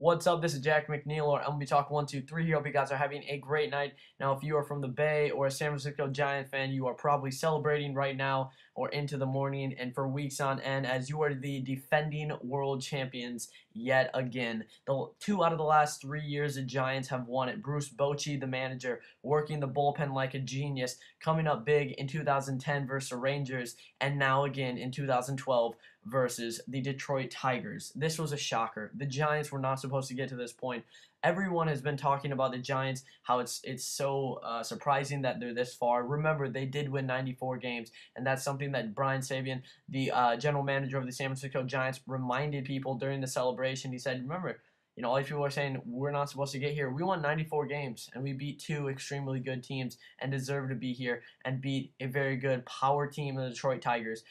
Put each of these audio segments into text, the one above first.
What's up? This is Jack McNeil, or I'm going to be talking 1, 2, 3 here. Hope you guys are having a great night. Now, if you are from the Bay or a San Francisco Giant fan, you are probably celebrating right now or into the morning and for weeks on end as you are the defending world champions yet again. The 2 out of the last 3 years, the Giants have won it. Bruce Bochy, the manager, working the bullpen like a genius, coming up big in 2010 versus the Rangers, and now again in 2012 versus the Detroit Tigers. This was a shocker. The Giants were not supposed to get to this point. Everyone has been talking about the Giants, how it's so surprising that they're this far. Remember, they did win 94 games, and that's something that Brian Sabean, the general manager of the San Francisco Giants, reminded people during the celebration. He said, remember, all these people are saying we're not supposed to get here. We won 94 games, and we beat 2 extremely good teams and deserve to be here and beat a very good power team, the Detroit Tigers.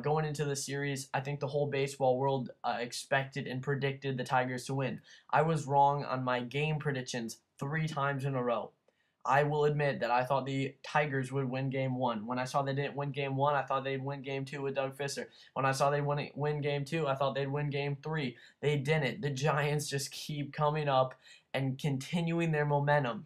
Going into the series, I think the whole baseball world expected and predicted the Tigers to win. I was wrong on my game predictions 3 times in a row. I will admit that I thought the Tigers would win game one. When I saw they didn't win game one, I thought they'd win game two with Doug Fister. When I saw they win game two, I thought they'd win game three. They didn't. The Giants just keep coming up and continuing their momentum.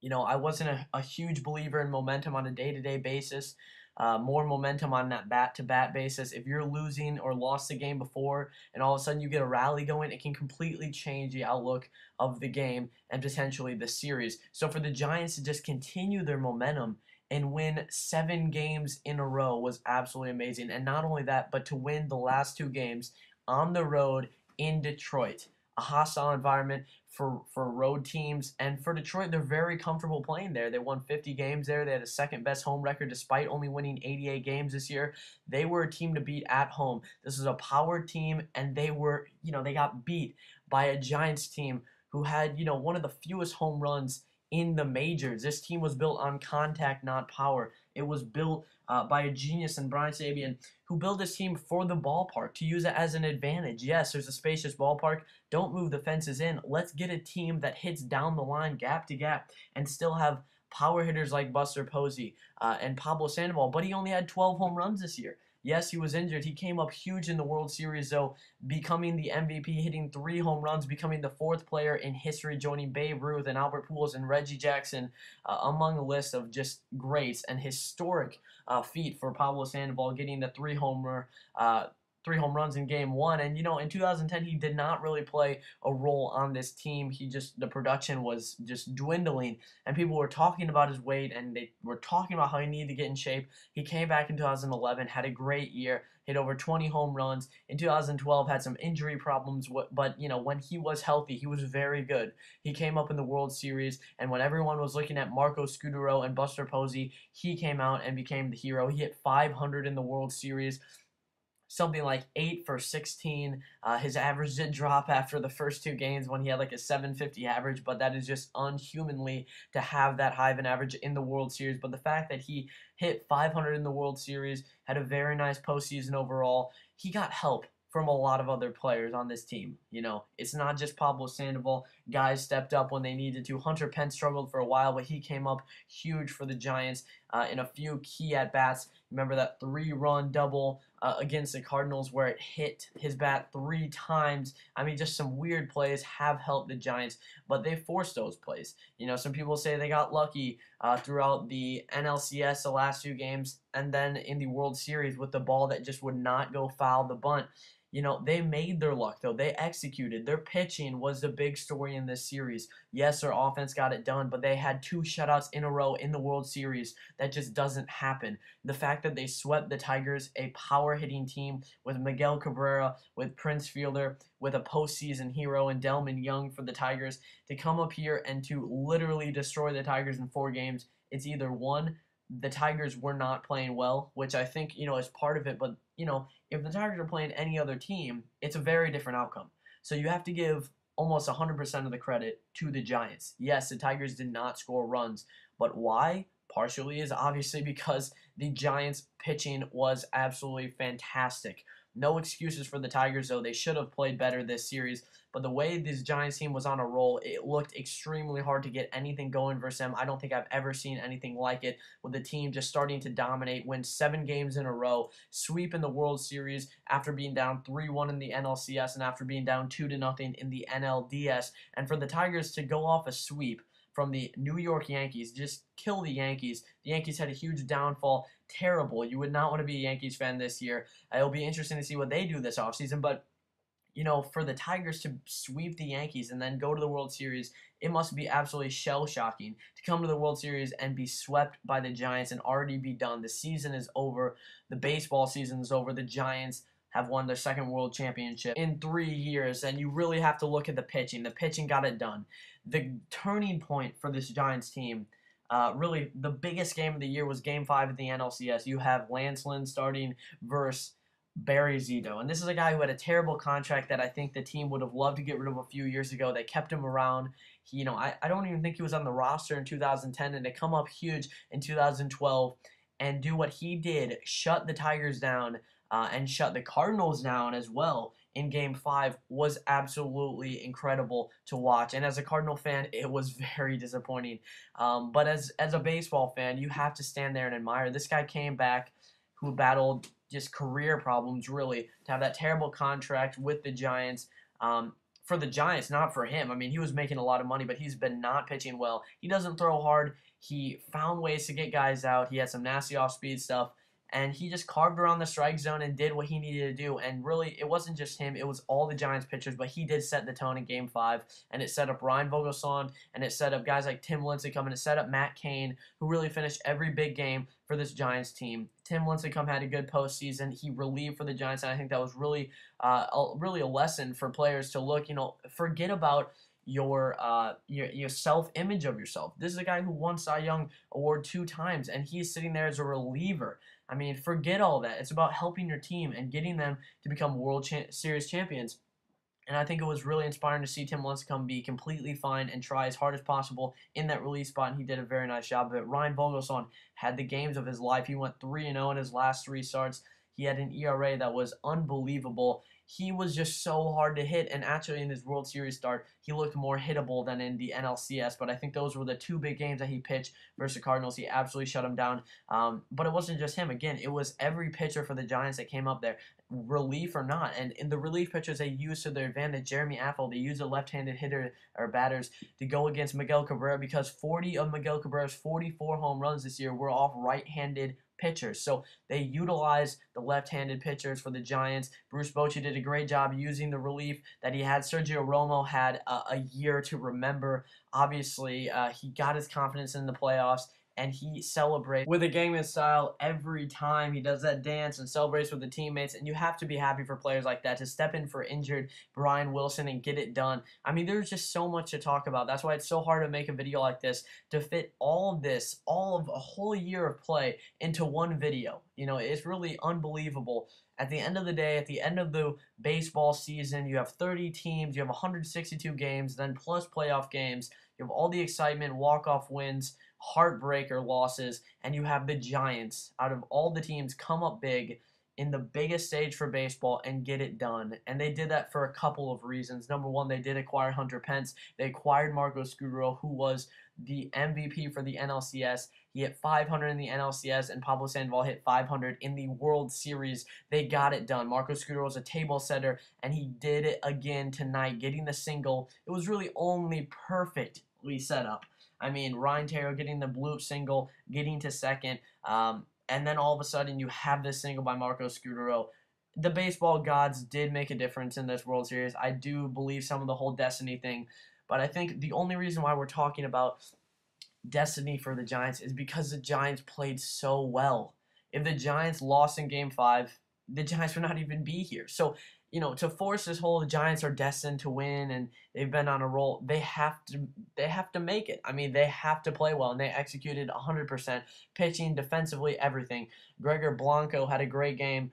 I wasn't a huge believer in momentum on a day-to-day basis. More momentum on that bat-to-bat basis. If you're losing or lost the game before and all of a sudden you get a rally going, it can completely change the outlook of the game and potentially the series. So for the Giants to just continue their momentum and win 7 games in a row was absolutely amazing. And not only that, but to win the last 2 games on the road in Detroit, a hostile environment for road teams. And for Detroit, they're very comfortable playing there. They won 50 games there. They had a second best home record despite only winning 88 games this year. They were a team to beat at home. This is a power team, and they got beat by a Giants team who had, one of the fewest home runs in the majors. This team was built on contact, not power. It was built by a genius in Brian Sabean, who built this team for the ballpark to use it as an advantage. Yes, there's a spacious ballpark. Don't move the fences in. Let's get a team that hits down the line, gap to gap, and still have power hitters like Buster Posey and Pablo Sandoval. But he only had 12 home runs this year. Yes, he was injured. He came up huge in the World Series, though, becoming the MVP, hitting 3 home runs, becoming the 4th player in history, joining Babe Ruth and Albert Pujols and Reggie Jackson among a list of just greats and historic feat for Pablo Sandoval, getting the 3 home runs in game one. And in 2010 he did not really play a role on this team. The production was just dwindling, and people were talking about his weight, and they were talking about how he needed to get in shape. He came back in 2011, had a great year, hit over 20 home runs. In 2012 had some injury problems, but when he was healthy, he was very good. He came up in the World Series, and when everyone was looking at Marco Scutaro and Buster Posey, he came out and became the hero. He hit 500 in the World Series, something like 8 for 16. His average did drop after the first 2 games when he had like a 750 average, but that is just unhumanly to have that high of an average in the World Series. But the fact that he hit 500 in the World Series, had a very nice postseason overall, he got help from a lot of other players on this team. It's not just Pablo Sandoval. Guys stepped up when they needed to. Hunter Pence struggled for a while, but he came up huge for the Giants in a few key at-bats. Remember that 3-run double against the Cardinals where it hit his bat 3 times. I mean, just some weird plays have helped the Giants, but they forced those plays. Some people say they got lucky throughout the NLCS the last 2 games, and then in the World Series with the ball that just would not go foul the bunt. They made their luck, though. They executed. Their pitching was the big story in this series. Yes, their offense got it done, but they had 2 shutouts in a row in the World Series. That just doesn't happen. The fact that they swept the Tigers, a power-hitting team with Miguel Cabrera, with Prince Fielder, with a postseason hero in Delman Young for the Tigers, to come up here and to literally destroy the Tigers in 4 games, it's either one, the Tigers were not playing well, which I think, is part of it. But, if the Tigers are playing any other team, it's a very different outcome. So you have to give almost 100% of the credit to the Giants. Yes, the Tigers did not score runs, but why? Partially is obviously because the Giants pitching was absolutely fantastic. No excuses for the Tigers, though. They should have played better this series. But the way this Giants team was on a roll, it looked extremely hard to get anything going versus them. I don't think I've ever seen anything like it, with the team just starting to dominate, win 7 games in a row, sweep in the World Series after being down 3-1 in the NLCS and after being down 2-0 in the NLDS. And for the Tigers to go off a sweep from the New York Yankees, just kill the Yankees. The Yankees had a huge downfall. Terrible. You would not want to be a Yankees fan this year. It'll be interesting to see what they do this offseason, but for the Tigers to sweep the Yankees and then go to the World Series, it must be absolutely shell-shocking to come to the World Series and be swept by the Giants and already be done. The season is over. The baseball season is over. The Giants have won their second World Championship in 3 years, and you really have to look at the pitching. The pitching got it done. The turning point for this Giants team, really the biggest game of the year, was Game 5 of the NLCS. You have Lance Lynn starting versus Barry Zito. And this is a guy who had a terrible contract that I think the team would have loved to get rid of a few years ago. They kept him around. I don't even think he was on the roster in 2010, and to come up huge in 2012 and do what he did, shut the Tigers down and shut the Cardinals down as well in Game 5, was absolutely incredible to watch. And as a Cardinal fan, it was very disappointing. But as a baseball fan, you have to stand there and admire. This guy came back who battled just career problems, really, to have that terrible contract with the Giants. For the Giants, not for him. I mean, he was making a lot of money, but he's been not pitching well. He doesn't throw hard. He found ways to get guys out. He had some nasty off-speed stuff, and he just carved around the strike zone and did what he needed to do. And really, it wasn't just him. It was all the Giants pitchers, but he did set the tone in Game 5, and it set up Ryan Vogelsong, and it set up guys like Tim Lincecum, and it set up Matt Cain, who really finished every big game for this Giants team. Tim Lincecum had a good postseason. He relieved for the Giants, and I think that was really a lesson for players to look, forget about your self-image of yourself. This is a guy who won Cy Young Award 2 times, and he's sitting there as a reliever. I mean, forget all that. It's about helping your team and getting them to become World Series champions. And I think it was really inspiring to see Tim Lincecum be completely fine and try as hard as possible in that relief spot, and he did a very nice job of it. Ryan Vogelsong had the games of his life. He went 3-0 in his last 3 starts. He had an ERA that was unbelievable. He was just so hard to hit, and actually in his World Series start, he looked more hittable than in the NLCS, but I think those were the 2 big games that he pitched versus the Cardinals. He absolutely shut them down, but it wasn't just him. Again, it was every pitcher for the Giants that came up there, relief or not, and in the relief pitchers they used to their advantage. Jeremy Affeldt, they used a left-handed hitter or batters to go against Miguel Cabrera, because 40 of Miguel Cabrera's 44 home runs this year were off right-handed pitchers. So they utilized the left-handed pitchers for the Giants. Bruce Bochy did a great job using the relief that he had. Sergio Romo had a year to remember. Obviously, he got his confidence in the playoffs, and he celebrates with a Gangnam Style every time. He does that dance and celebrates with the teammates, and you have to be happy for players like that to step in for injured Brian Wilson and get it done. I mean, there's just so much to talk about. That's why it's so hard to make a video like this, to fit all of this, all of a whole year of play into one video. It's really unbelievable. At the end of the day, at the end of the baseball season, you have 30 teams, you have 162 games, then plus playoff games. You have all the excitement, walk-off wins, heartbreaker losses, and you have the Giants, out of all the teams, come up big in the biggest stage for baseball and get it done. And they did that for a couple of reasons. Number one, they did acquire Hunter Pence. They acquired Marco Scutaro, who was the MVP for the NLCS. He hit 500 in the NLCS, and Pablo Sandoval hit 500 in the World Series. They got it done. Marco Scutaro was a table setter, and he did it again tonight, getting the single. It was really only perfectly set up. I mean, Ryan Taro getting the bloop single, getting to second, and then all of a sudden you have this single by Marco Scutaro. The baseball gods did make a difference in this World Series. I do believe some of the whole destiny thing, but I think the only reason why we're talking about destiny for the Giants is because the Giants played so well. If the Giants lost in Game 5, the Giants would not even be here. So, to force this whole the Giants are destined to win and they've been on a roll, they have to make it. I mean, they have to play well, and they executed 100%, pitching, defensively, everything. Gregor Blanco had a great game.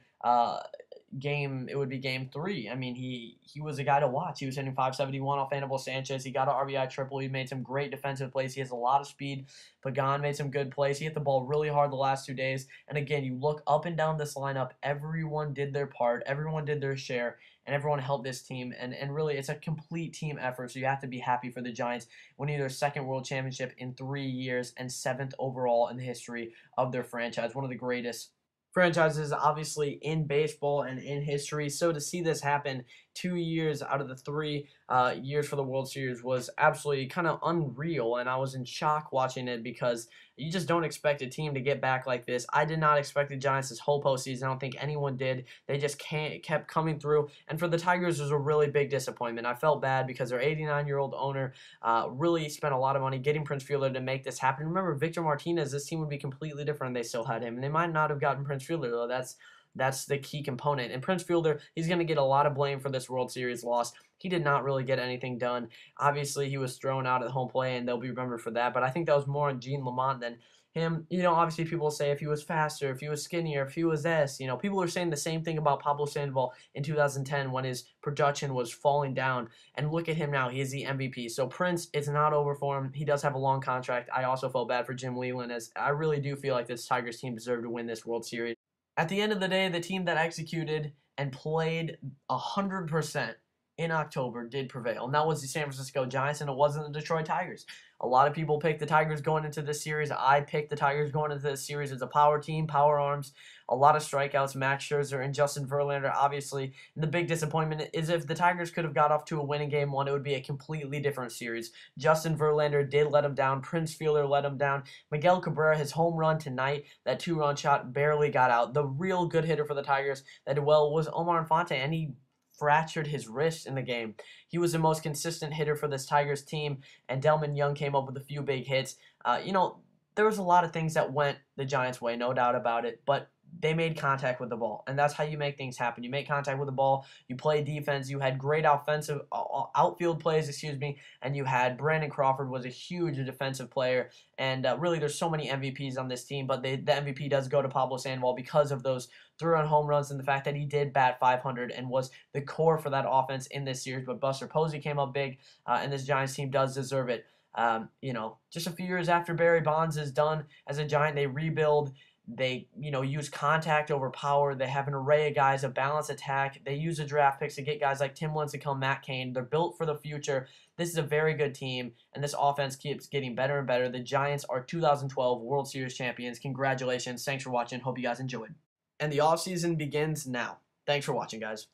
it would be game 3. I mean, he was a guy to watch. He was hitting 571 off Anibal Sanchez. He got an RBI triple. He made some great defensive plays. He has a lot of speed. Pagan made some good plays. He hit the ball really hard the last 2 days. And again, you look up and down this lineup, everyone did their part, everyone did their share, and everyone helped this team. And really, it's a complete team effort, so you have to be happy for the Giants winning their second World Championship in 3 years and 7th overall in the history of their franchise. One of the greatest franchises obviously in baseball and in history. So to see this happen 2 years out of the 3 years for the World Series was absolutely kind of unreal, and I was in shock watching it because you just don't expect a team to get back like this. I did not expect the Giants this whole postseason. I don't think anyone did. They just kept coming through, and for the Tigers, it was a really big disappointment. I felt bad because their 89-year-old owner really spent a lot of money getting Prince Fielder to make this happen. Remember, Victor Martinez, this team would be completely different if they still had him, and they might not have gotten Prince Fielder, though. That's the key component. And Prince Fielder, he's going to get a lot of blame for this World Series loss. He did not really get anything done. Obviously, he was thrown out at home play, and they'll be remembered for that. But I think that was more on Gene Lamont than him. Obviously, people say if he was faster, if he was skinnier, if he was this. People are saying the same thing about Pablo Sandoval in 2010 when his production was falling down. And look at him now. He is the MVP. So Prince, it's not over for him. He does have a long contract. I also felt bad for Jim Leyland, as I really do feel like this Tigers team deserved to win this World Series. At the end of the day, the team that executed and played 100% in October did prevail, and that was the San Francisco Giants, and it wasn't the Detroit Tigers. A lot of people picked the Tigers going into this series. I picked the Tigers going into this series as a power team, power arms, a lot of strikeouts, Max Scherzer and Justin Verlander, obviously. And the big disappointment is if the Tigers could have got off to a winning game 1, it would be a completely different series. Justin Verlander did let him down. Prince Fielder let him down. Miguel Cabrera, his home run tonight, that 2-run shot, barely got out. The real good hitter for the Tigers that did well was Omar Infante, and he fractured his wrist in the game. He was the most consistent hitter for this Tigers team, and Delman Young came up with a few big hits. There was a lot of things that went the Giants' way, no doubt about it, but they made contact with the ball, and that's how you make things happen. You make contact with the ball, you play defense, you had great outfield plays, and you had Brandon Crawford was a huge defensive player, and really there's so many MVPs on this team, but the MVP does go to Pablo Sandoval because of those 3-run home runs and the fact that he did bat 500 and was the core for that offense in this series. But Buster Posey came up big, and this Giants team does deserve it. Just a few years after Barry Bonds is done as a Giant, they rebuild. They, use contact over power. They have an array of guys, a balanced attack. They use the draft picks to get guys like Tim Lincecum, Matt Cain. They're built for the future. This is a very good team, and this offense keeps getting better and better. The Giants are 2012 World Series champions. Congratulations. Thanks for watching. Hope you guys enjoyed. And the offseason begins now. Thanks for watching, guys.